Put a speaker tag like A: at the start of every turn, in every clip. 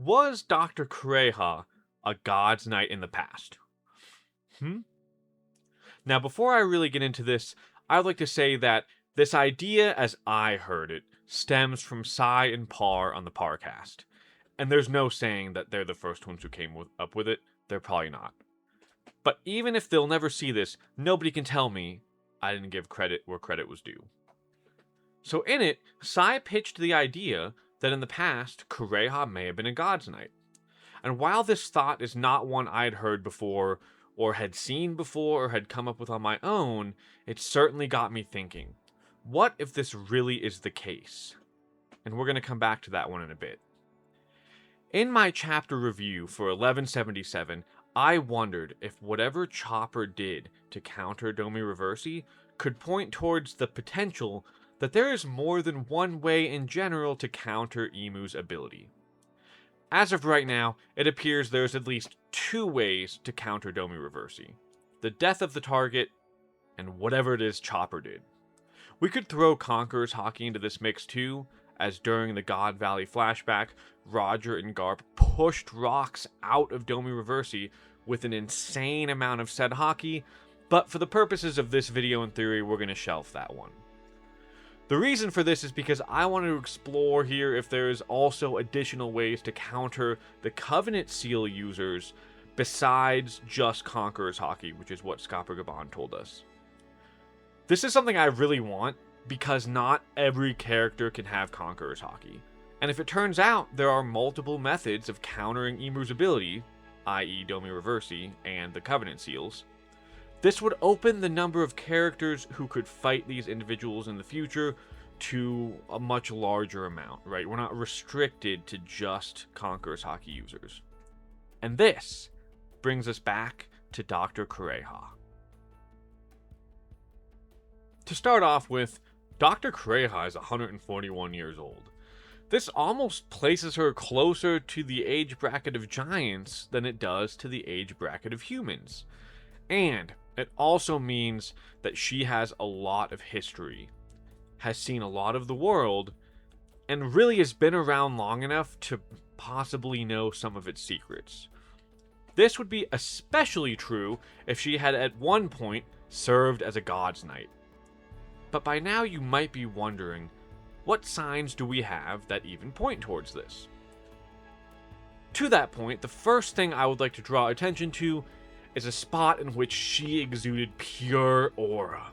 A: Was Dr. Kureha a God's Knight in the past? Hmm? Now, before I really get into this, I'd like to say that this idea, as I heard it, stems from Sai and Par on the Parcast. And there's no saying that they're the first ones who up with it. They're probably not. But even if they'll never see this, nobody can tell me I didn't give credit where credit was due. So in it, Sai pitched the idea that in the past, Kureha may have been a God's Knight. And while this thought is not one I'd heard before, or had seen before, or had come up with on my own, it certainly got me thinking, what if this really is the case? And we're going to come back to that one in a bit. In my chapter review for 1177, I wondered if whatever Chopper did to counter Domi Reversi could point towards the potential that there is more than one way in general to counter Emu's ability. As of right now, it appears there's at least two ways to counter Domi Reversi. The death of the target, and whatever it is Chopper did. We could throw Conqueror's Hockey into this mix too, as during the God Valley flashback, Roger and Garp pushed rocks out of Domi Reversi with an insane amount of said hockey, but for the purposes of this video in theory, we're going to shelf that one. The reason for this is because I want to explore here if there is also additional ways to counter the Covenant Seal users besides just Conqueror's Hockey, which is what Scopper Gaban told us. This is something I really want, because not every character can have Conqueror's Hockey. And if it turns out there are multiple methods of countering Emu's ability, i.e. Domi Reversi and the Covenant Seals, this would open the number of characters who could fight these individuals in the future to a much larger amount, right? We're not restricted to just Conqueror's Hockey users. And this brings us back to Dr. Kureha. To start off with, Dr. Kureha is 141 years old. This almost places her closer to the age bracket of giants than it does to the age bracket of humans. And it also means that she has a lot of history, has seen a lot of the world, and really has been around long enough to possibly know some of its secrets. This would be especially true if she had at one point served as a God's Knight. But by now you might be wondering, what signs do we have that even point towards this? To that point, the first thing I would like to draw attention to is a spot in which she exuded pure aura.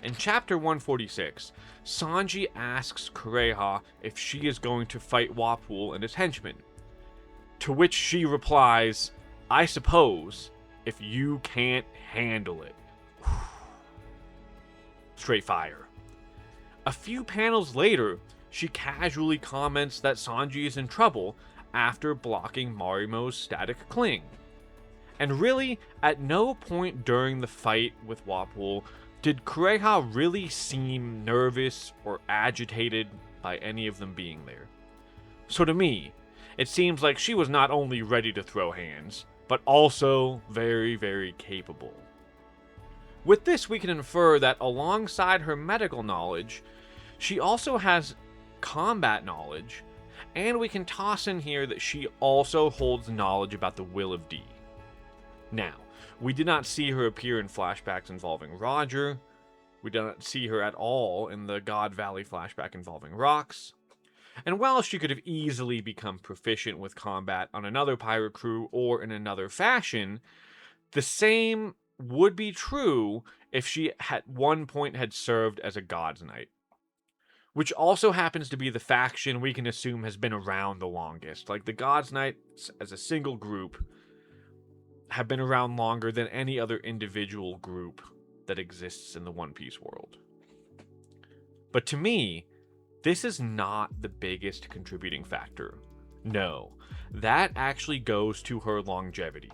A: In chapter 146, Sanji asks Kureha if she is going to fight Wapul and his henchmen, to which she replies, "I suppose, if you can't handle it." Straight fire. A few panels later, she casually comments that Sanji is in trouble after blocking Marimo's static cling. And really, at no point during the fight with Wapul did Kureha really seem nervous or agitated by any of them being there. So to me, it seems like she was not only ready to throw hands, but also very, very capable. With this, we can infer that alongside her medical knowledge, she also has combat knowledge, and we can toss in here that she also holds knowledge about the Will of D. Now, we did not see her appear in flashbacks involving Roger. We did not see her at all in the God Valley flashback involving Rocks. And while she could have easily become proficient with combat on another pirate crew or in another fashion, the same would be true if she at one point had served as a God's Knight, which also happens to be the faction we can assume has been around the longest. Like, the God's Knights as a single group have been around longer than any other individual group that exists in the One Piece world. But to me, this is not the biggest contributing factor. No, that actually goes to her longevity.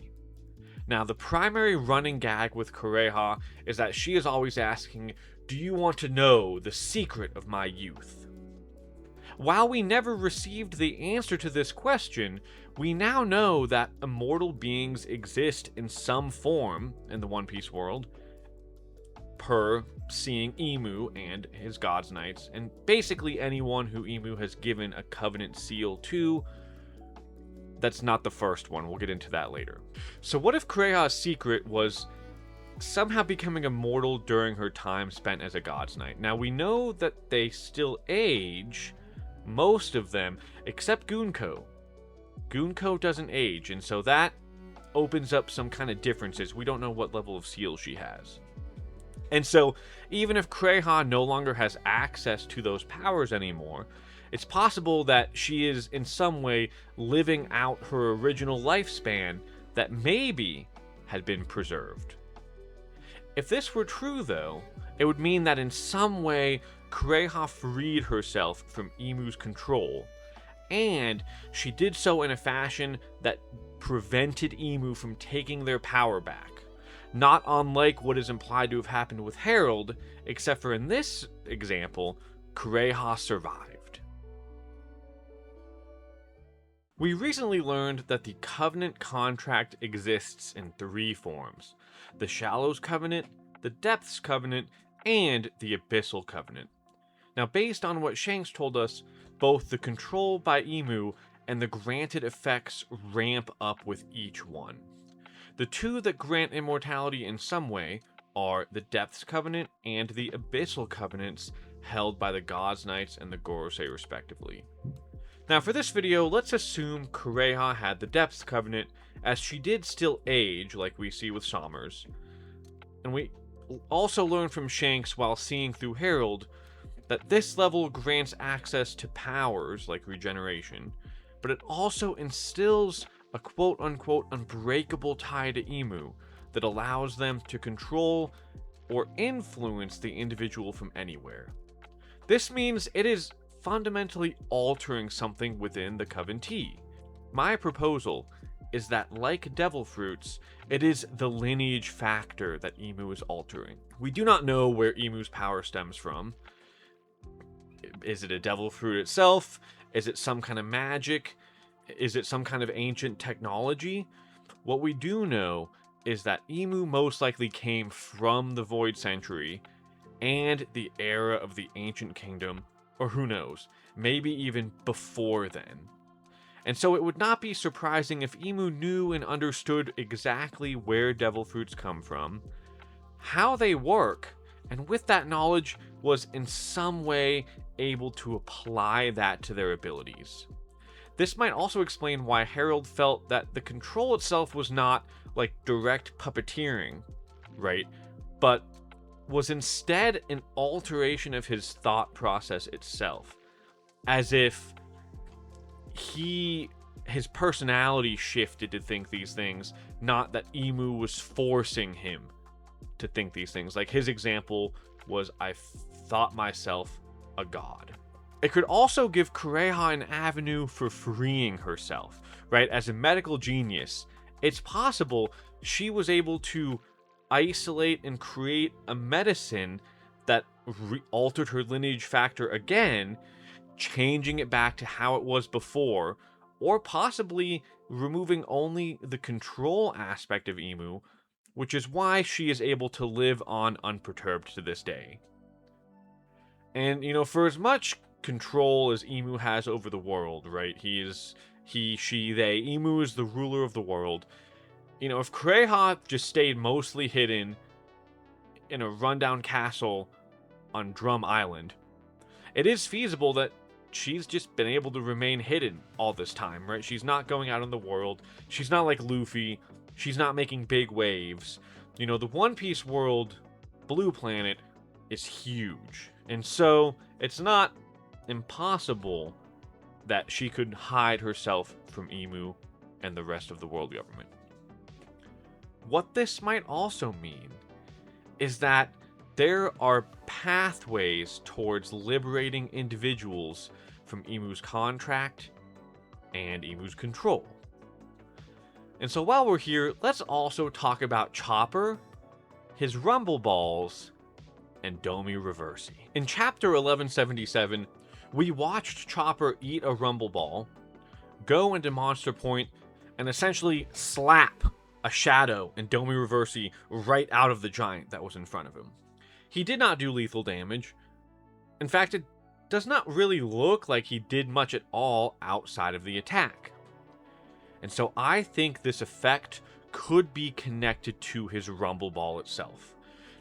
A: Now, the primary running gag with Kureha is that she is always asking, "Do you want to know the secret of my youth?" While we never received the answer to this question, we now know that immortal beings exist in some form in the One Piece world, per seeing Emu and his God's Knights, and basically anyone who Emu has given a Covenant seal to, that's not the first one. We'll get into that later. So what if Kureha's secret was somehow becoming immortal during her time spent as a God's Knight? Now, we know that they still age, most of them, except Gunko. Gunko doesn't age, and so that opens up some kind of differences. We don't know what level of seal she has. And so, even if Kureha no longer has access to those powers anymore, it's possible that she is in some way living out her original lifespan that maybe had been preserved. If this were true, though, it would mean that in some way Kureha freed herself from Imu's control, and she did so in a fashion that prevented Imu from taking their power back. Not unlike what is implied to have happened with Harold, except for in this example, Kureha survived. We recently learned that the Covenant contract exists in 3 forms: the Shallows Covenant, the Depths Covenant, and the Abyssal Covenant. Now, based on what Shanks told us, both the control by Imu and the granted effects ramp up with each one. The 2 that grant immortality in some way are the Depths Covenant and the Abyssal Covenants held by the God's Knights and the Gorosei respectively. Now for this video, let's assume Kureha had the Depths Covenant, as she did still age, like we see with Sommers. And we also learn from Shanks while seeing through Harold that this level grants access to powers like regeneration, but it also instills a quote-unquote unbreakable tie to Imu that allows them to control or influence the individual from anywhere. This means it is fundamentally altering something within the Covenantee. My proposal is that, like Devil Fruits, it is the lineage factor that Imu is altering. We do not know where Imu's power stems from. Is it a Devil Fruit itself? Is it some kind of magic? Is it some kind of ancient technology? What we do know is that Imu most likely came from the Void Century and the era of the Ancient Kingdom, or who knows, maybe even before then. And so it would not be surprising if Imu knew and understood exactly where Devil Fruits come from, how they work, and with that knowledge was in some way able to apply that to their abilities. This might also explain why Harold felt that the control itself was not like direct puppeteering, right? But was instead an alteration of his thought process itself. As if his personality shifted to think these things, not that Imu was forcing him to think these things. Like his example was, I thought myself a god. It could also give Kureha an avenue for freeing herself, right? As a medical genius, it's possible she was able to isolate and create a medicine that altered her lineage factor again, changing it back to how it was before, or possibly removing only the control aspect of Imu, which is why she is able to live on unperturbed to this day. And, for as much control as Imu has over the world, right? He, she, they. Imu is the ruler of the world. If Kureha just stayed mostly hidden in a rundown castle on Drum Island, it is feasible that she's just been able to remain hidden all this time, right? She's not going out in the world. She's not like Luffy. She's not making big waves. The One Piece world, Blue Planet, is huge. And so, it's not impossible that she could hide herself from Imu and the rest of the world government. What this might also mean is that there are pathways towards liberating individuals from Imu's contract and Imu's control. And so while we're here, let's also talk about Chopper, his Rumble Balls, and Domi Reversi. In chapter 1177, we watched Chopper eat a Rumble Ball, go into Monster Point, and essentially slap a shadow and Domi Reversi right out of the giant that was in front of him. He did not do lethal damage. In fact, it does not really look like he did much at all outside of the attack. And so I think this effect could be connected to his rumble ball itself.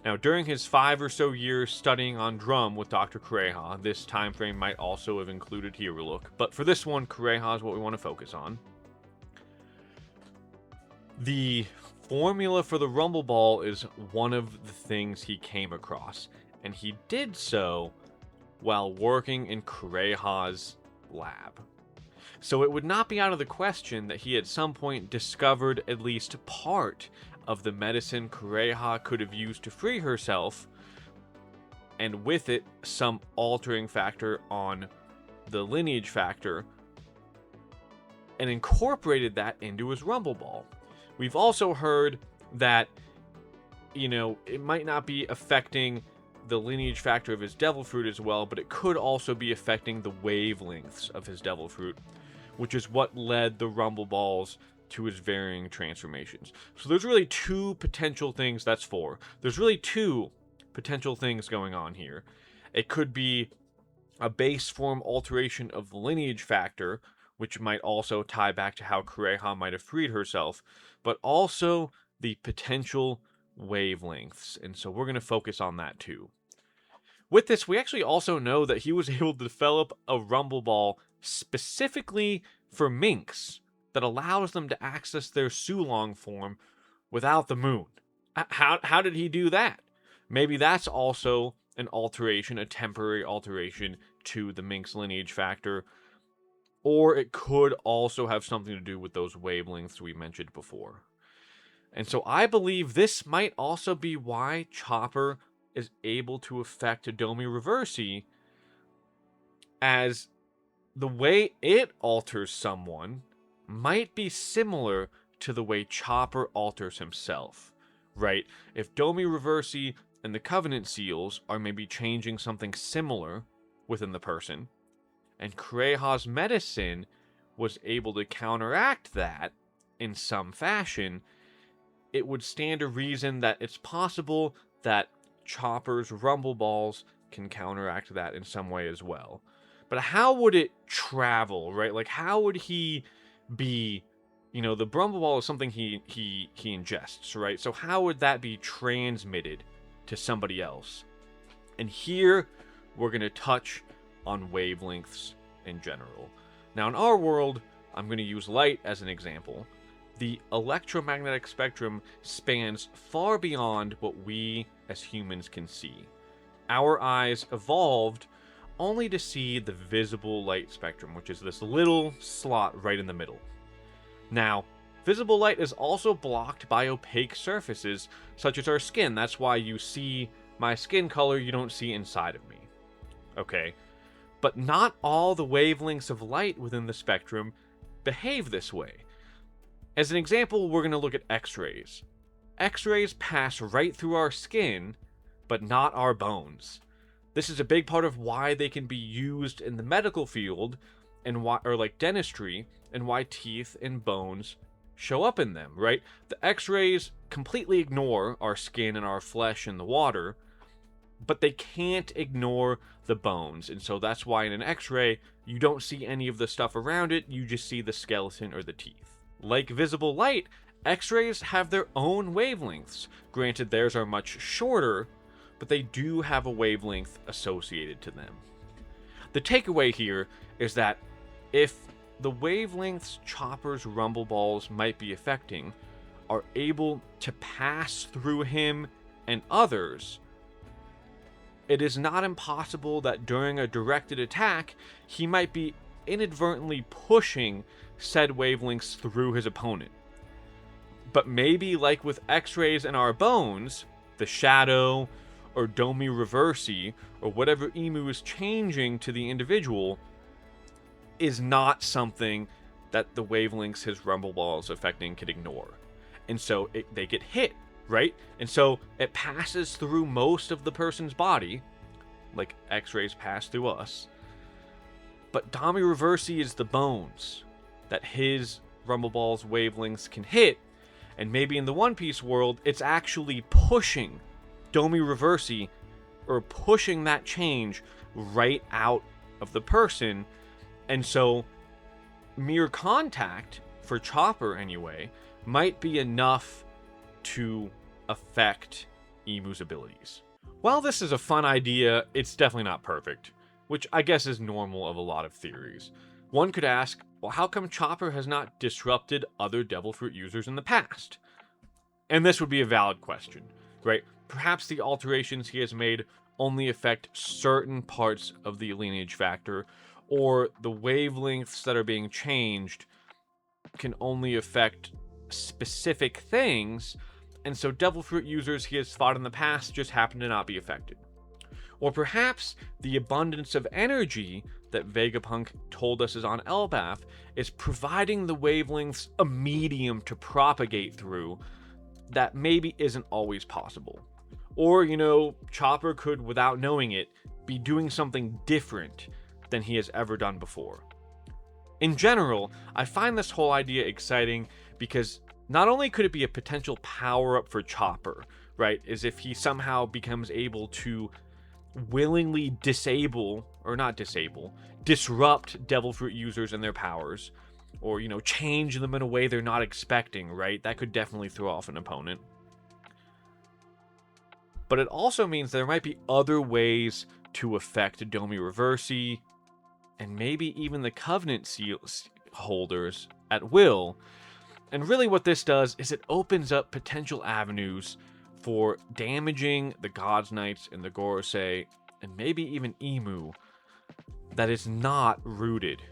A: Now, during his 5 or so years studying on drum with Dr. Kureha, this time frame might also have included Hiruluk, but for this one, Kureha is what we want to focus on. The formula for the rumble ball is one of the things he came across, and he did so while working in Kureha's lab. So it would not be out of the question that he at some point discovered at least part of the medicine Kureha could have used to free herself, and with it, some altering factor on the lineage factor, and incorporated that into his rumble ball. We've also heard that, it might not be affecting the lineage factor of his devil fruit as well, but it could also be affecting the wavelengths of his devil fruit, which is what led the rumble balls to his varying transformations. So there's really 2 potential things. That's 4. There's really 2 potential things going on here. It could be a base form alteration of the lineage factor, which might also tie back to how Kureha might have freed herself, but also the potential wavelengths. And so we're going to focus on that too. With this, we actually also know that he was able to develop a rumble ball specifically for minks that allows them to access their Sulong form without the moon. How did he do that? Maybe that's also an alteration, a temporary alteration to the mink's lineage factor, or it could also have something to do with those wavelengths we mentioned before. And so I believe this might also be why Chopper is able to affect Domi Reversi, as the way it alters someone might be similar to the way Chopper alters himself, right? If Domi Reversi and the Covenant Seals are maybe changing something similar within the person, and Kureha's medicine was able to counteract that in some fashion, it would stand to reason that it's possible that Chopper's rumble balls can counteract that in some way as well. But how would it travel, right? Like, how would he be, the rumble ball is something he ingests, right? So how would that be transmitted to somebody else? And here we're going to touch on wavelengths in general. Now, in our world, I'm going to use light as an example. The electromagnetic spectrum spans far beyond what we as humans can see. Our eyes evolved only to see the visible light spectrum, which is this little slot right in the middle. Now, visible light is also blocked by opaque surfaces, such as our skin. That's why you see my skin color, you don't see inside of me. Okay? But not all the wavelengths of light within the spectrum behave this way. As an example, we're going to look at X-rays. X-rays pass right through our skin, but not our bones. This is a big part of why they can be used in the medical field, and why, or like dentistry, and why teeth and bones show up in them, right? The X-rays completely ignore our skin and our flesh and the water, but they can't ignore the bones, and so that's why in an X-ray, you don't see any of the stuff around it, you just see the skeleton or the teeth. Like visible light, X-rays have their own wavelengths. Granted, theirs are much shorter, but they do have a wavelength associated to them. The takeaway here is that if the wavelengths Chopper's rumble balls might be affecting are able to pass through him and others, it is not impossible that during a directed attack, he might be inadvertently pushing said wavelengths through his opponent. But maybe like with X-rays in our bones, the shadow, or Domi Reversi, or whatever Emu is changing to the individual, is not something that the wavelengths his rumble ball is affecting can ignore. And so they get hit, right? And so it passes through most of the person's body, like X-rays pass through us. But Domi Reversi is the bones that his rumble ball's wavelengths can hit, and maybe in the One Piece world, it's actually pushing Domi Reversi, or pushing that change right out of the person, and so mere contact for Chopper anyway, might be enough to affect Emu's abilities. While this is a fun idea, it's definitely not perfect, which I guess is normal of a lot of theories. One could ask, well, how come Chopper has not disrupted other Devil Fruit users in the past? And this would be a valid question, right? Perhaps the alterations he has made only affect certain parts of the lineage factor, or the wavelengths that are being changed can only affect specific things, and so Devil Fruit users he has fought in the past just happen to not be affected. Or perhaps the abundance of energy that Vegapunk told us is on Elbaf is providing the wavelengths a medium to propagate through that maybe isn't always possible. Or, Chopper could, without knowing it, be doing something different than he has ever done before. In general, I find this whole idea exciting because not only could it be a potential power-up for Chopper, right, as if he somehow becomes able to willingly disrupt Devil Fruit users and their powers, or, change them in a way they're not expecting, right? That could definitely throw off an opponent. But it also means there might be other ways to affect Domi Reversi, and maybe even the Covenant Seal holders at will. And really what this does is it opens up potential avenues for damaging the Gods Knights and the Gorosei, and maybe even Emu, that is not rooted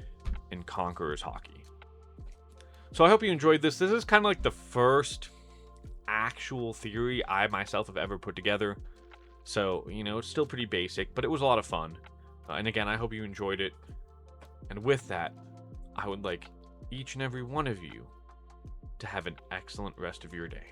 A: in Conqueror's Haki. So I hope you enjoyed this. This is kind of like the first actual theory I myself have ever put together. So, it's still pretty basic, but it was a lot of fun. And again, I hope you enjoyed it. And with that, I would like each and every one of you to have an excellent rest of your day.